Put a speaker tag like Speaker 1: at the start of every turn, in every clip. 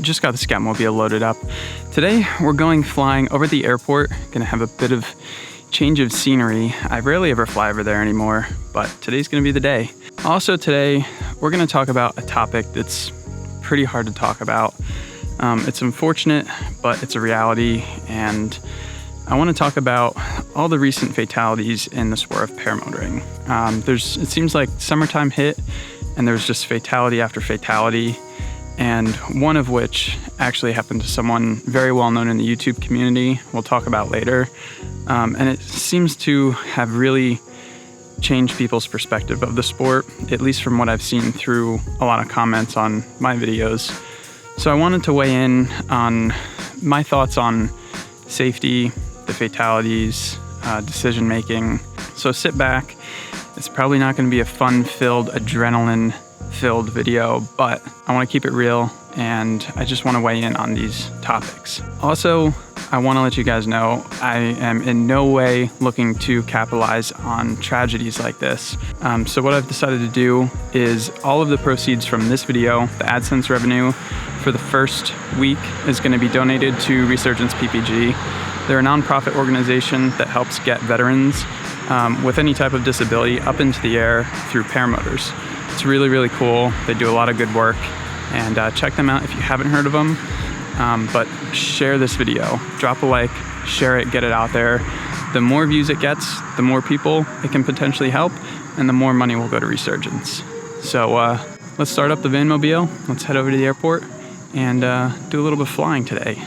Speaker 1: just got the Scoutmobile loaded up. Today we're going flying over the airport. Gonna have a bit of change of scenery. I rarely ever fly over there anymore, but today's gonna be the day. Also today, we're gonna talk about a topic that's pretty hard to talk about. It's unfortunate, but it's a reality, and I want to talk about all the recent fatalities in the sport of paramotoring. It seems like summertime hit, and there's just fatality after fatality, and one of which actually happened to someone very well known in the YouTube community, we'll talk about later. And it seems to have really changed people's perspective of the sport, at least from what I've seen through a lot of comments on my videos. So I wanted to weigh in on my thoughts on safety, the fatalities, decision making. So sit back. It's probably not going to be a fun-filled, adrenaline-filled video, but I want to keep it real, and I just want to weigh in on these topics. Also, I want to let you guys know I am in no way looking to capitalize on tragedies like this. So what I've decided to do is all of the proceeds from this video, the AdSense revenue for the first week, is going to be donated to Resurgence PPG. They're a nonprofit organization that helps get veterans with any type of disability up into the air through paramotors. It's really, really cool. They do a lot of good work, and check them out if you haven't heard of them. But share this video, drop a like, share it, get it out there. The more views it gets, the more people it can potentially help, and the more money will go to Resurgence. So let's start up the Vanmobile, let's head over to the airport, and do a little bit of flying today.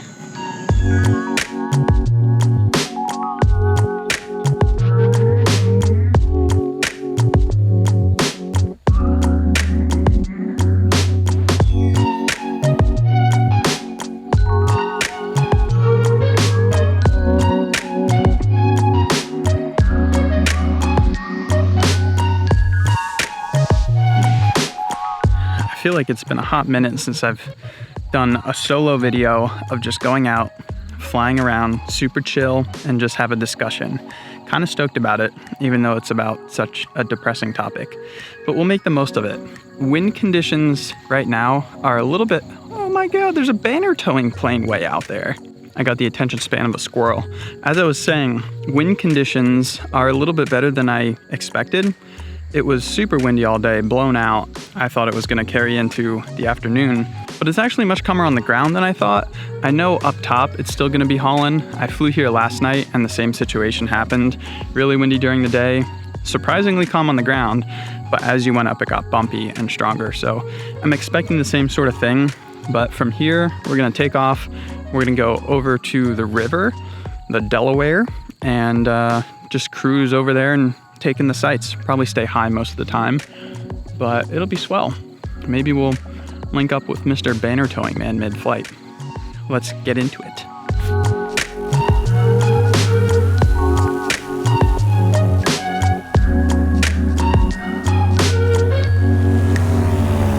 Speaker 1: I feel like it's been a hot minute since I've done a solo video of just going out, flying around, super chill, and just have a discussion. Kind of stoked about it, even though it's about such a depressing topic. But we'll make the most of it. Wind conditions right now are a little bit, oh my God, there's a banner towing plane way out there. I got the attention span of a squirrel. As I was saying, wind conditions are a little bit better than I expected. It was super windy all day, blown out. I thought it was gonna carry into the afternoon, but it's actually much calmer on the ground than I thought. I know up top it's still gonna be hauling. I flew here last night and the same situation happened. Really windy during the day, surprisingly calm on the ground, but as you went up it got bumpy and stronger. So I'm expecting the same sort of thing, but from here we're gonna take off. We're gonna go over to the river, the Delaware, and just cruise over there and take in the sights. Probably stay high most of the time, but it'll be swell. Maybe we'll link up with Mr. Banner Towing Man mid-flight. Let's get into it.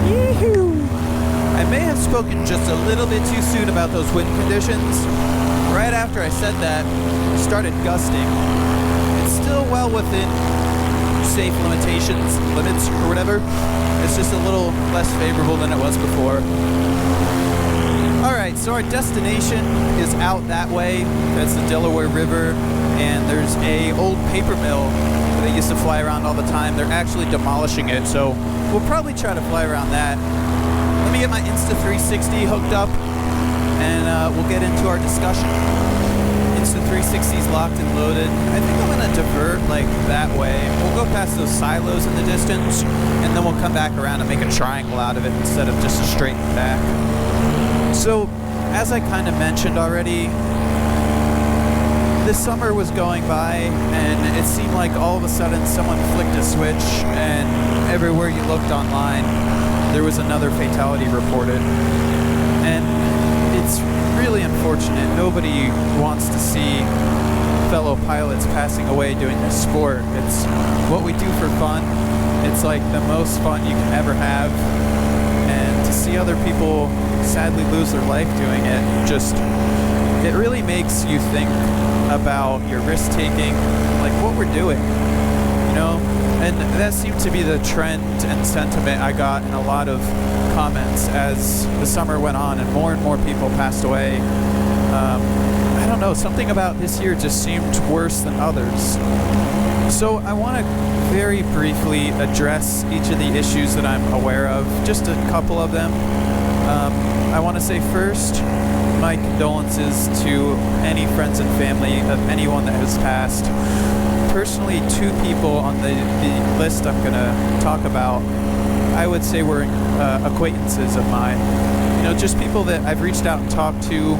Speaker 2: Yee-hoo! I may have spoken just a little bit too soon about those wind conditions. Right after I said that, it started gusting. It's still well within safe limits or whatever. It's just a little less favorable than it was before. Alright, so our destination is out that way. That's the Delaware River, and there's a old paper mill that I used to fly around all the time. They're actually demolishing it, so we'll probably try to fly around that. Let me get my Insta360 hooked up, and we'll get into our discussion. Insta360 is locked and loaded. I think I'm gonna divert like that way. We'll go past those silos in the distance, and then we'll come back around and make a triangle out of it instead of just a straight back. So, as I kind of mentioned already, this summer was going by, and it seemed like all of a sudden someone flicked a switch, and everywhere you looked online, there was another fatality reported. And it's really unfortunate. Nobody wants to see fellow pilots passing away doing this sport. It's what we do for fun. It's like the most fun you can ever have. And to see other people sadly lose their life doing it, it really makes you think about your risk-taking, like what we're doing, you know? And that seemed to be the trend and sentiment I got in a lot of comments as the summer went on and more people passed away. I don't know, something about this year just seemed worse than others. So I want to very briefly address each of the issues that I'm aware of, just a couple of them. I want to say first, my condolences to any friends and family of anyone that has passed. Personally, 2 people on the list I'm going to talk about, I would say were acquaintances of mine. You know, just people that I've reached out and talked to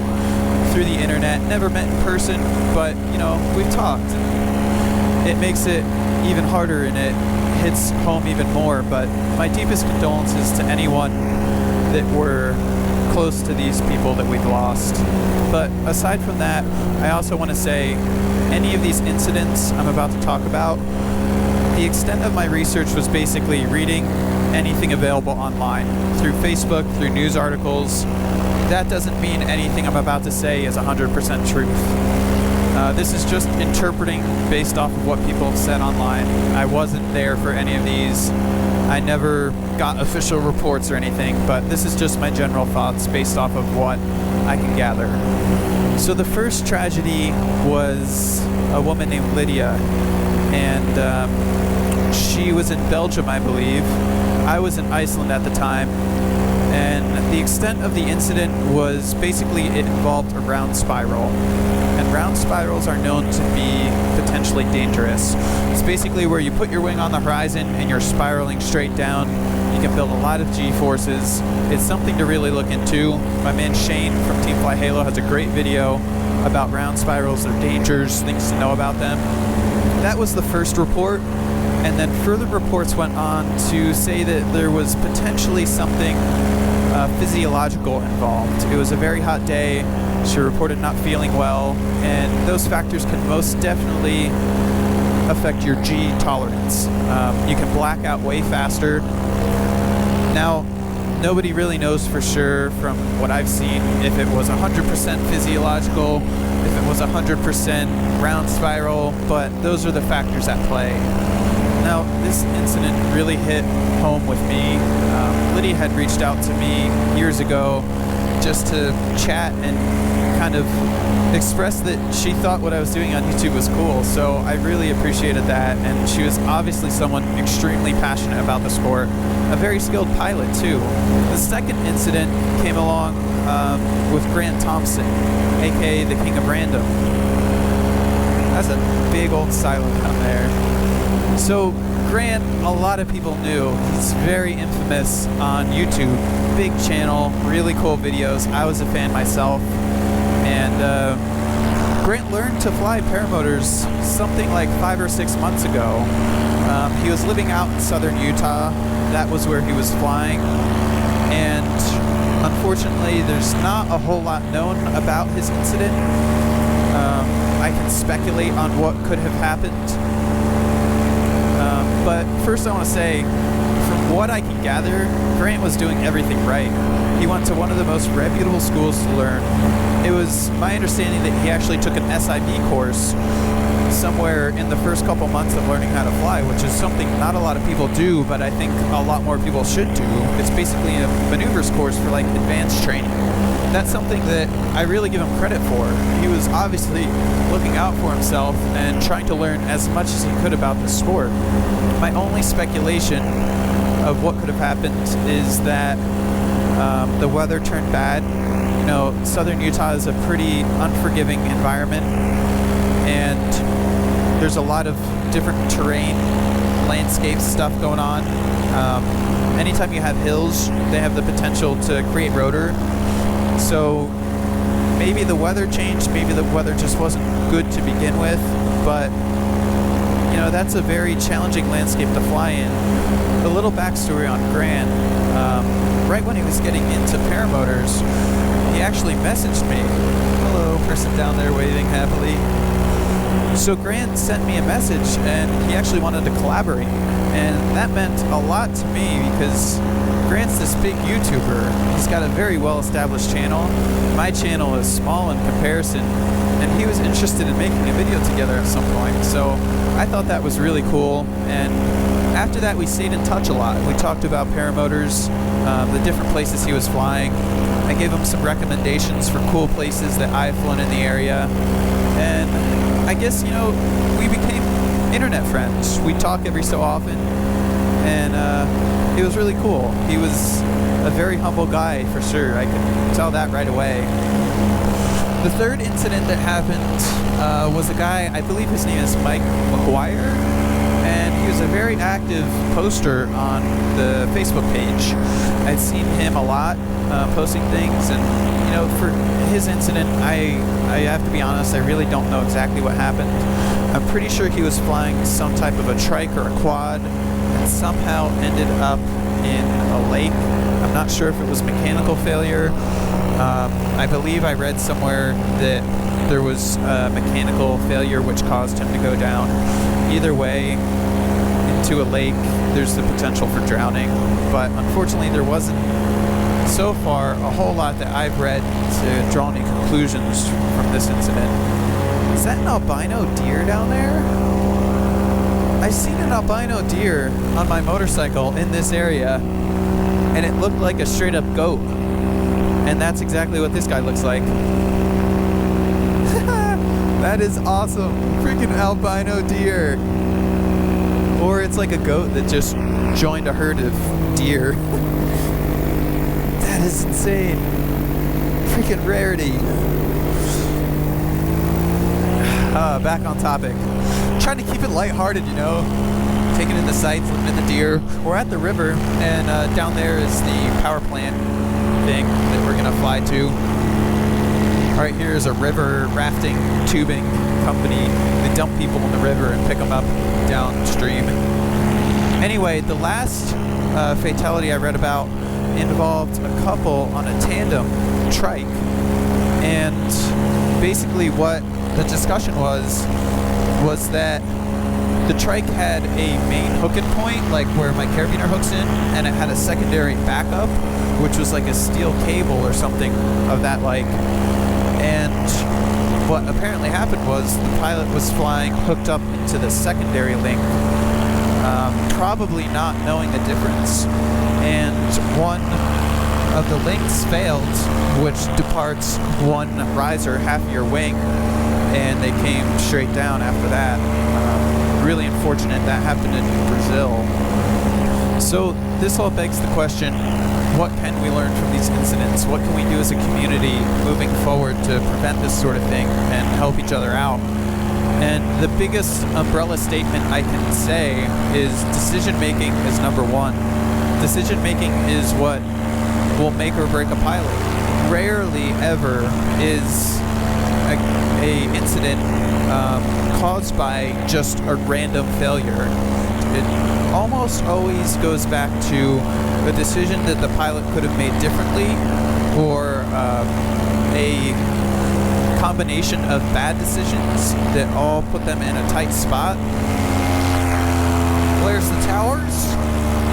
Speaker 2: through the internet, never met in person, but, you know, we've talked. It makes it even harder and it hits home even more, but my deepest condolences to anyone that were close to these people that we've lost. But aside from that, I also want to say any of these incidents I'm about to talk about, the extent of my research was basically reading anything available online, through Facebook, through news articles. That doesn't mean anything I'm about to say is 100% truth. This is just interpreting based off of what people have said online. I wasn't there for any of these. I never got official reports or anything, but this is just my general thoughts based off of what I can gather. So the first tragedy was a woman named Lydia, and she was in Belgium, I believe. I was in Iceland at the time, and the extent of the incident was basically it involved a round spiral. And round spirals are known to be potentially dangerous. It's basically where you put your wing on the horizon and you're spiraling straight down. You can build a lot of G-forces. It's something to really look into. My man Shane from Team Fly Halo has a great video about round spirals, their dangers, things to know about them. That was the first report, and then further reports went on to say that there was potentially something physiological involved. It was a very hot day. She reported not feeling well, and those factors can most definitely affect your G tolerance. You can black out way faster. Now, nobody really knows for sure from what I've seen if it was 100% physiological, if it was 100% round spiral, but those are the factors at play. Now, this incident really hit home with me. Lydia had reached out to me years ago just to chat and kind of express that she thought what I was doing on YouTube was cool, so I really appreciated that, and she was obviously someone extremely passionate about the sport, a very skilled pilot too. The second incident came along with Grant Thompson, aka the King of Random. That's a big old silent down there. So Grant, a lot of people knew. He's very infamous on YouTube. Big channel, really cool videos. I was a fan myself. And Grant learned to fly paramotors something like 5 or 6 months ago. He was living out in southern Utah. That was where he was flying. And unfortunately, there's not a whole lot known about his incident. I can speculate on what could have happened. But first I want to say, from what I can gather, Grant was doing everything right. He went to one of the most reputable schools to learn. It was my understanding that he actually took an SIB course somewhere in the first couple months of learning how to fly, which is something not a lot of people do, but I think a lot more people should do. It's basically a maneuvers course for like advanced training. That's something that I really give him credit for. He was obviously looking out for himself and trying to learn as much as he could about the sport. My only speculation of what could have happened is that the weather turned bad. You know, southern Utah is a pretty unforgiving environment, and there's a lot of different terrain, landscape stuff going on. Anytime you have hills, they have the potential to create rotor. So maybe the weather changed, maybe the weather just wasn't good to begin with, but you know, that's a very challenging landscape to fly in. A little backstory on Grant. Right when he was getting into paramotors, he actually messaged me. Hello, person down there waving happily. So Grant sent me a message, and he actually wanted to collaborate, and that meant a lot to me because Grant's this big YouTuber. He's got a very well-established channel. My channel is small in comparison, and he was interested in making a video together at some point. So I thought that was really cool, and after after that, we stayed in touch a lot. We talked about paramotors, the different places he was flying. I gave him some recommendations for cool places that I've flown in the area. And I guess, we became internet friends. We talk every so often. And it was really cool. He was a very humble guy, for sure. I could tell that right away. The third incident that happened was a guy, I believe his name is Mike McGuire. And he was a very active poster on the Facebook page. I'd seen him a lot posting things, and for his incident, I have to be honest, I really don't know exactly what happened. I'm pretty sure he was flying some type of a trike or a quad and somehow ended up in a lake. I'm not sure if it was mechanical failure. I believe I read somewhere that there was a mechanical failure which caused him to go down. Either way, into a lake, there's the potential for drowning, but unfortunately there wasn't so far a whole lot that I've read to draw any conclusions from this incident. Is that an albino deer down there? I've seen an albino deer on my motorcycle in this area, and it looked like a straight up goat, and that's exactly what this guy looks like. That is awesome. Freaking albino deer. Or it's like a goat that just joined a herd of deer. That is insane. Freaking rarity. Back on topic. Trying to keep it lighthearted, taking in the sights, looking at the deer. We're at the river, and down there is the power plant thing that we're gonna fly to. Alright, here's a river rafting tubing company. They dump people in the river and pick them up downstream. Anyway, the last fatality I read about involved a couple on a tandem trike. And basically what the discussion was that the trike had a main hook-in point, like where my carabiner hooks in, and it had a secondary backup, which was like a steel cable or something of that like. And what apparently happened was the pilot was flying hooked up into the secondary link, probably not knowing the difference, and one of the links failed, which departs one riser half of your wing, and they came straight down after that. Really unfortunate that happened in Brazil. So this all begs the question, what can we learn from these incidents? What can we do as a community moving forward to prevent this sort of thing and help each other out? And the biggest umbrella statement I can say is decision making is number one. Decision making is what will make or break a pilot. Rarely ever is a incident caused by just a random failure. It almost always goes back to a decision that the pilot could have made differently, or a combination of bad decisions that all put them in a tight spot. Where's the towers?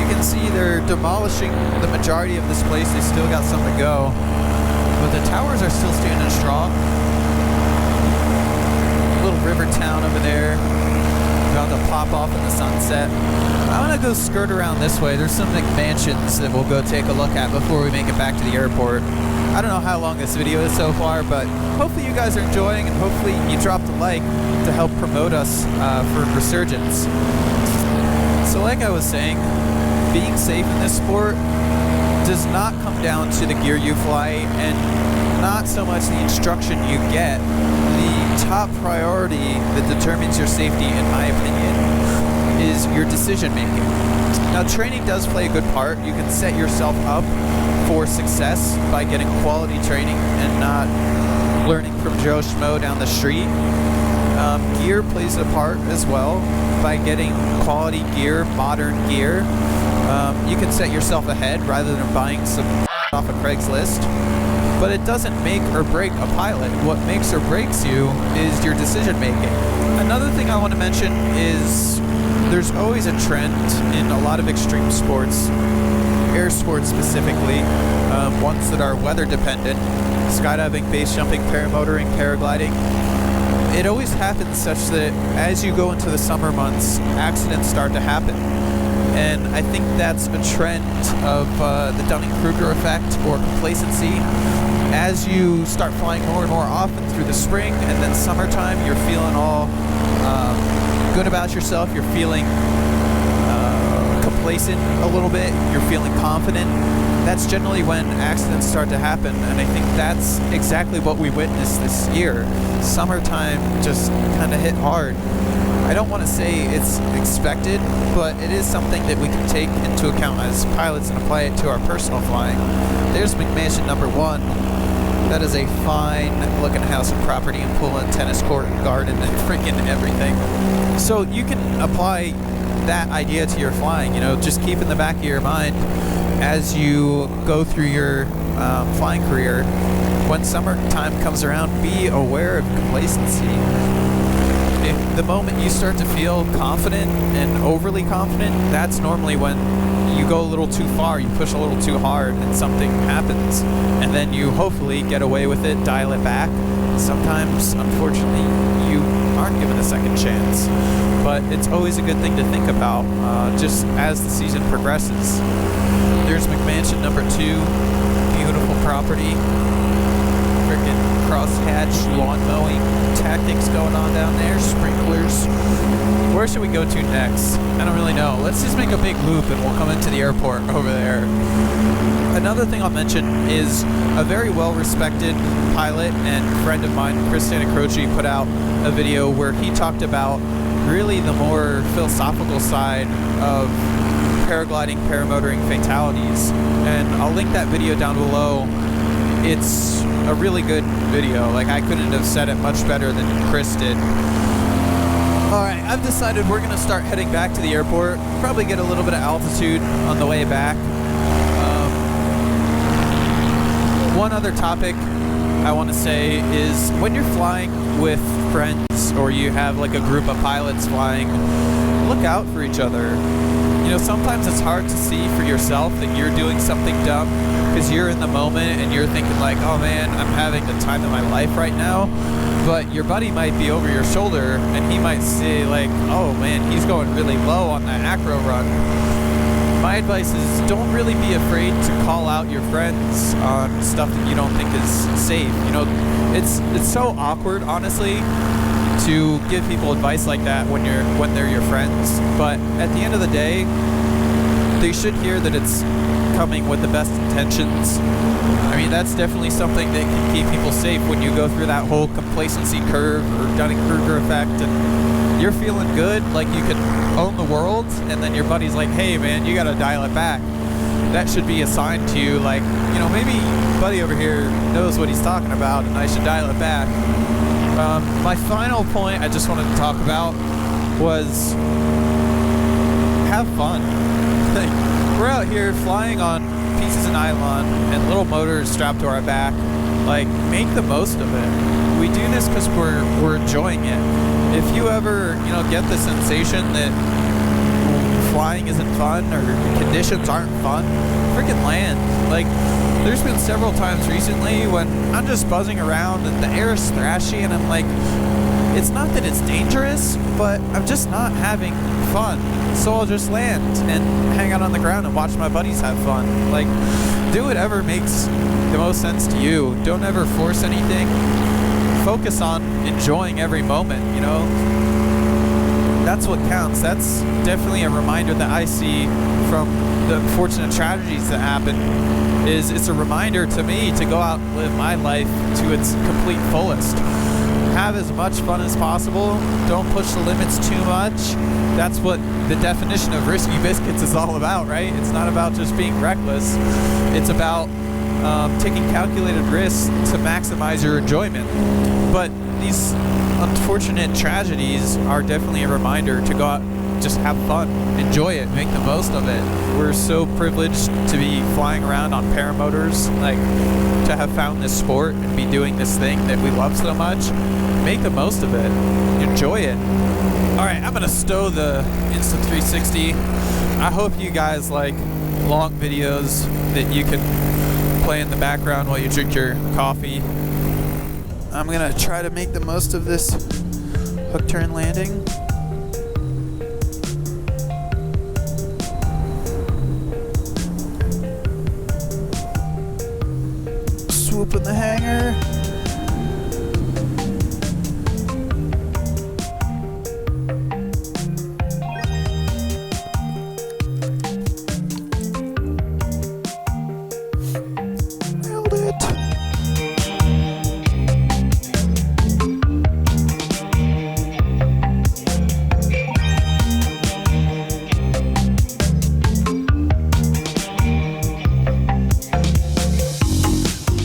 Speaker 2: You can see they're demolishing the majority of this place. They still got some to go, but the towers are still standing strong. Little river town over there, about to pop off in the sunset. I'm gonna go skirt around this way. There's some mansions that we'll go take a look at before we make it back to the airport. I don't know how long this video is so far, but hopefully you guys are enjoying, and hopefully you dropped a like to help promote us for Resurgence. So like I was saying, being safe in this sport does not come down to the gear you fly, and not so much the instruction you get. The top priority that determines your safety, in my opinion, is your decision making. Now, training does play a good part. You can set yourself up for success by getting quality training and not learning from Joe Schmo down the street. Gear plays a part as well by getting quality gear, modern gear. You can set yourself ahead rather than buying some off of Craigslist. But it doesn't make or break a pilot. What makes or breaks you is your decision making. Another thing I want to mention is there's always a trend in a lot of extreme sports, air sports specifically, ones that are weather dependent, skydiving, base jumping, paramotoring, paragliding. It always happens such that as you go into the summer months, accidents start to happen. And I think that's a trend of the Dunning-Kruger effect or complacency. As you start flying more and more often through the spring and then summertime, you're feeling all good about yourself. You're feeling complacent a little bit. You're feeling confident. That's generally when accidents start to happen, and I think that's exactly what we witnessed this year. Summertime just kind of hit hard. I don't want to say it's expected, but it is something that we can take into account as pilots and apply it to our personal flying. There's McMansion number 1. That is a fine looking house and property and pool and tennis court and garden and freaking everything. So you can apply that idea to your flying, just keep in the back of your mind as you go through your flying career. When summertime comes around, be aware of complacency. If the moment you start to feel confident and overly confident, that's normally when you go a little too far, you push a little too hard, and something happens. And then you hopefully get away with it, dial it back. Sometimes, unfortunately, you aren't given a second chance. But it's always a good thing to think about just as the season progresses. There's McMansion number 2, beautiful property. Freaking crosshatch lawn mowing tactics going on down there, sprinklers. Where should we go to next? I don't really know. Let's just make a big loop and we'll come into the airport over there. Another thing I'll mention is a very well-respected pilot and friend of mine, Chris Santacroce, put out a video where he talked about really the more philosophical side of paragliding, paramotoring fatalities. And I'll link that video down below. It's a really good video. Like, I couldn't have said it much better than Chris did. Alright, I've decided we're going to start heading back to the airport. Probably get a little bit of altitude on the way back. One other topic I want to say is when you're flying with friends or you have like a group of pilots flying, look out for each other. Sometimes it's hard to see for yourself that you're doing something dumb because you're in the moment and you're thinking like, oh man, I'm having the time of my life right now. But your buddy might be over your shoulder and he might say like, oh man, he's going really low on that acro run. My advice is don't really be afraid to call out your friends on stuff that you don't think is safe. It's so awkward, honestly, to give people advice like that when they're your friends. But at the end of the day, they should hear that it's coming with the best intentions. I mean, that's definitely something that can keep people safe when you go through that whole complacency curve or Dunning-Kruger effect and you're feeling good, like you can own the world, and then your buddy's like, hey man, you gotta dial it back. That should be a sign to you, like, maybe buddy over here knows what he's talking about and I should dial it back. My final point I just wanted to talk about was have fun. We're out here flying on pieces of nylon and little motors strapped to our back. Like, make the most of it. We do this because we're enjoying it. If you ever, get the sensation that flying isn't fun or conditions aren't fun, freaking land. Like, there's been several times recently when I'm just buzzing around and the air is thrashy and I'm like, it's not that it's dangerous, but I'm just not having fun. So I'll just land and hang out on the ground and watch my buddies have fun. Like, do whatever makes the most sense to you. Don't ever force anything. Focus on enjoying every moment, That's what counts. That's definitely a reminder that I see from the unfortunate tragedies that happen. It's a reminder to me to go out and live my life to its complete fullest. Have as much fun as possible. Don't push the limits too much. That's what the definition of risky biscuits is all about, right? It's not about just being reckless. It's about taking calculated risks to maximize your enjoyment. But these unfortunate tragedies are definitely a reminder to go out, just have fun, enjoy it, make the most of it. We're so privileged to be flying around on paramotors, like to have found this sport and be doing this thing that we love so much. Make the most of it, enjoy it. All right, I'm gonna stow the Insta360. I hope you guys like long videos that you can play in the background while you drink your coffee. I'm gonna try to make the most of this hook turn landing. here. Nailed it.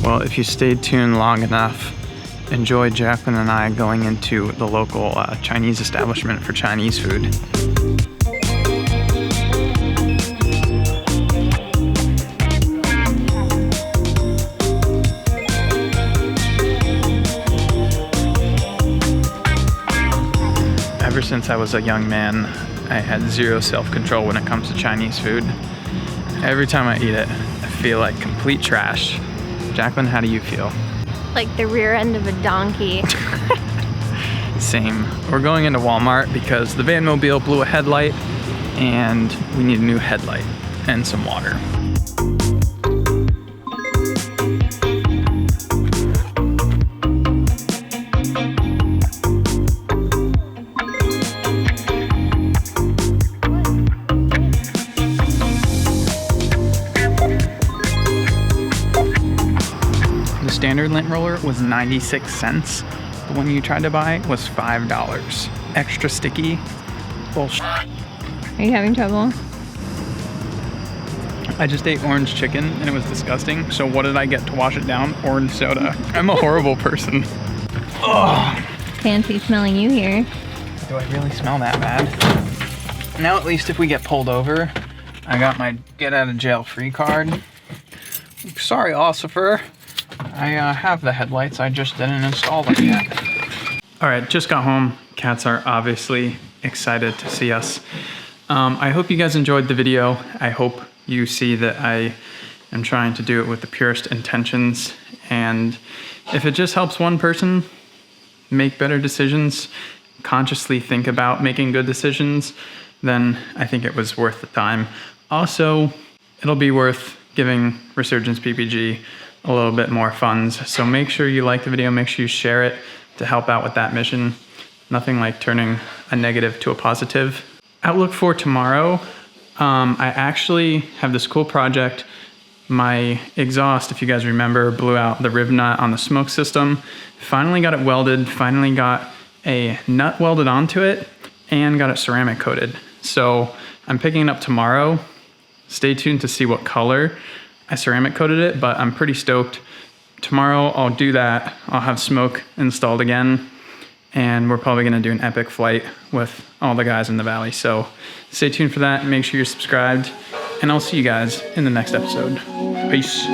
Speaker 1: Well, if you stayed tuned long enough, enjoy Jacqueline and I going into the local Chinese establishment for Chinese food. Ever since I was a young man, I had zero self-control when it comes to Chinese food. Every time I eat it, I feel like complete trash. Jacqueline, how do you feel?
Speaker 3: Like the rear end of a donkey.
Speaker 1: Same. We're going into Walmart because the vanmobile blew a headlight and we need a new headlight and some water. The standard lint roller was 96 cents. The one you tried to buy was $5. Extra sticky. Bullshit.
Speaker 3: Are you having trouble?
Speaker 1: I just ate orange chicken and it was disgusting. So what did I get to wash it down? Orange soda. I'm a horrible person. Ugh.
Speaker 3: Fancy smelling you here.
Speaker 1: Do I really smell that bad? Now at least if we get pulled over, I got my get out of jail free card. Sorry, officer. I have the headlights, I just didn't install them yet. All right, just got home. Cats are obviously excited to see us. I hope you guys enjoyed the video. I hope you see that I am trying to do it with the purest intentions. And if it just helps one person make better decisions, consciously think about making good decisions, then I think it was worth the time. Also, it'll be worth giving Resurgence PPG a little bit more funds. So make sure you like the video, make sure you share it to help out with that mission. Nothing like turning a negative to a positive. Outlook for tomorrow, I actually have this cool project. My exhaust, if you guys remember, blew out the rib nut on the smoke system. Finally got it welded, finally got a nut welded onto it, and got it ceramic coated. So I'm picking it up tomorrow. Stay tuned to see what color I ceramic coated it, but I'm pretty stoked. Tomorrow I'll do that. I'll have smoke installed again, and we're probably gonna do an epic flight with all the guys in the valley. So stay tuned for that. Make sure you're subscribed, and I'll see you guys in the next episode. Peace.